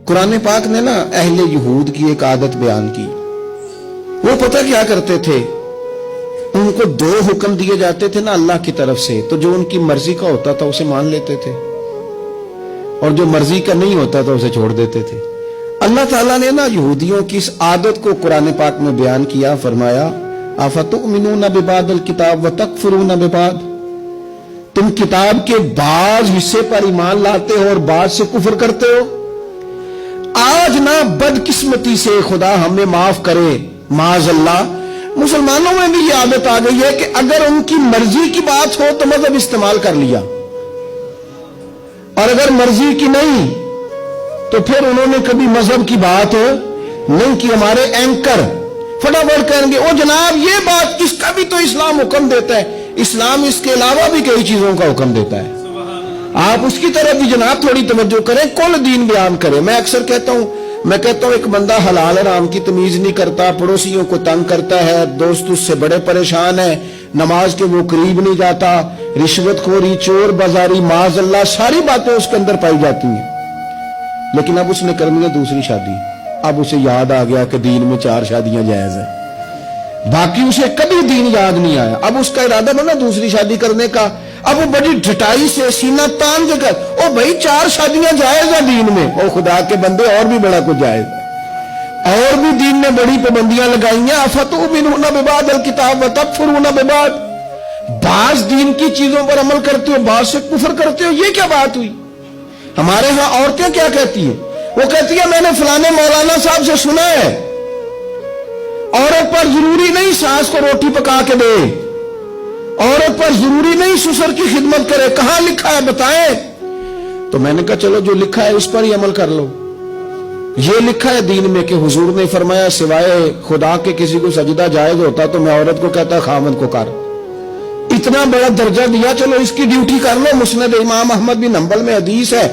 कुरान पाक ने ना अहले यहूद की एक आदत बयान की। वो पता क्या करते थे, उनको दो हुक्म दिए जाते थे ना अल्लाह की तरफ से, तो जो उनकी मर्जी का होता था उसे मान लेते थे और जो मर्जी का नहीं होता था उसे छोड़ देते थे। अल्लाह ताला ने ना यहूदियों की इस आदत को कुरान पाक में बयान किया, फरमाया अफतुमिनून बिबादिल किताब व तकफुरून बिबाद, तुम किताब के बाज हिस्से पर ईमान लाते हो और बाज से कुफर करते हो। आज ना बदकिस्मती से खुदा हमें माफ करे, माज़अल्लाह, मुसलमानों में भी ये आदत आ गई है कि अगर उनकी मर्जी की बात हो तो मजहब इस्तेमाल कर लिया, और अगर मर्जी की नहीं तो फिर उन्होंने कभी मजहब की बात नहीं की। हमारे एंकर फटाफट कहेंगे ओ जनाब ये बात, इसका भी तो इस्लाम हुक्म देता है। इस्लाम इसके अलावा भी कई चीजों का हुक्म देता है, आप उसकी तरफ भी जनाब थोड़ी तवज्जो करें, कुल दीन बयान करें। मैं अक्सर कहता हूं एक बंदा हलाल हराम की तमीज नहीं करता, पड़ोसियों को तंग करता है, दोस्त उससे बड़े परेशान है, नमाज के वो करीब नहीं जाता, रिश्वतखोरी, चोर बाजारी, माज़अल्लाह, सारी बातें उसके अंदर पाई जाती हैं। लेकिन अब उसने करनी है दूसरी शादी। अब उसे याद आ गया कि दीन में 4 शादियां जायज है, बाकी उसे कभी दीन याद नहीं आया। अब उसका इरादा बना दूसरी शादी करने का। अब वो बड़ी ढटाई से सीना तान के कर, ओ भाई 4 शादियां जायज है दीन में। ओ खुदा के बंदे, और भी बड़ा कुछ जायज है, और भी दीन ने बड़ी पाबंदियां लगाई हैं। अफतुमिनून बिबादिल किताब व तकफुरून बिबाद, बाज दीन की चीजों पर अमल करते हो, बाज से कुफर करते हो, ये क्या बात हुई। हमारे यहां औरतें क्या कहती है, वो कहती है मैंने फलाने मौलाना साहब से सुना है औरत पर जरूरी नहीं सास को रोटी पका के दे, औरत पर जरूरी नहीं ससुर की खिदमत करे, कहां लिखा है बताएं। तो मैंने कहा चलो जो लिखा है उस पर ही अमल कर लो। ये लिखा है दीन में कि हुजूर ने फरमाया सिवाय खुदा के किसी को सजदा जायज होता तो मैं औरत को कहता खामद को कर। इतना बड़ा दर्जा दिया, चलो इसकी ड्यूटी कर लो। मुस्नद इमाम अहमद बिन हंबल में हदीस है,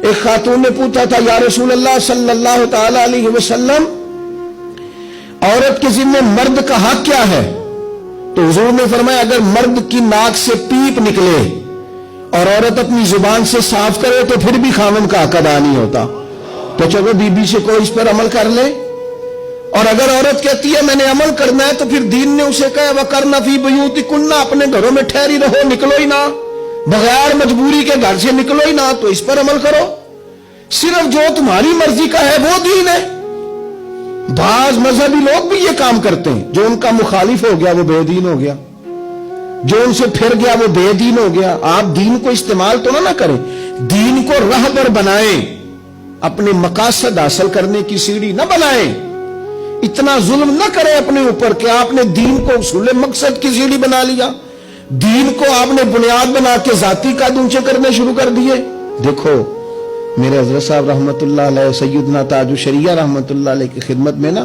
एक खातून ने पूछा था या रसूल अल्लाह सल्लल्लाहु तआला अलैहि वसल्लम, औरत के जिम्मे मर्द का हक क्या है। तो हुजूर ने फरमाया अगर मर्द की नाक से पीप निकले और औरत अपनी जुबान से साफ करे तो फिर भी खामन का हक अदा नहीं होता। तो चलो बीबी से कोई इस पर अमल कर ले। और अगर औरत कहती है मैंने अमल करना है तो फिर दीन ने उसे कहा वकरना फी बुयूतिकुन्ना, अपने घरों में ठहरी रहो, निकलो ही ना, बगैर मजबूरी के घर से निकलो ही ना, तो इस पर अमल करो। सिर्फ जो तुम्हारी मर्जी का है वो दीन है। बाज मजहबी लोग भी ये काम करते हैं, जो उनका मुखालिफ हो गया वो बेदीन हो गया, जो उनसे फिर गया वो बेदीन हो गया। आप दीन को इस्तेमाल तो ना करें, दीन को रहबर बनाएं, अपने मकासद हासिल करने की सीढ़ी न बनाएं। इतना जुल्म न करें अपने ऊपर कि आपने दीन को उसूल मकसद की सीढ़ी बना लिया, दीन को आपने बुनियाद बना के जाती कद ऊंचे करने शुरू कर दिए। देखो मेरे हजरत साहब रहमतुल्लाह अलैह, सैयदना ताजुश शरिया रहमतुल्लाह अलैह की खिदमत में ना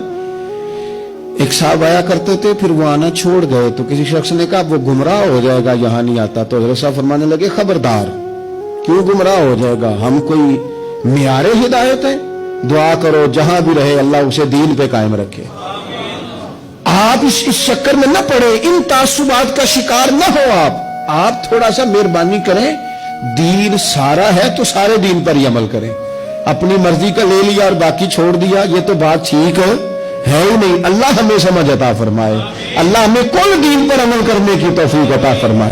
एक साहब आया करते थे, फिर वो आना छोड़ गए। तो किसी शख्स ने कहा वो गुमराह हो जाएगा यहां नहीं आता। तो हजरत साहब फरमाने लगे खबरदार, क्यों गुमराह हो जाएगा, हम कोई मियारे हिदायत है, दुआ करो जहां भी रहे अल्लाह उसे दीन पे कायम रखे। आप इस चक्कर में न पड़े, इन तासुबात का शिकार न हो। आप थोड़ा सा मेहरबानी करें, दीन सारा है तो सारे दीन पर ही अमल करें। अपनी मर्जी का ले लिया और बाकी छोड़ दिया, ये तो बात ठीक है ही नहीं। अल्लाह हमें समझ अता फरमाए, अल्लाह हमें कुल दीन पर अमल करने की तौफीक अता फरमाए।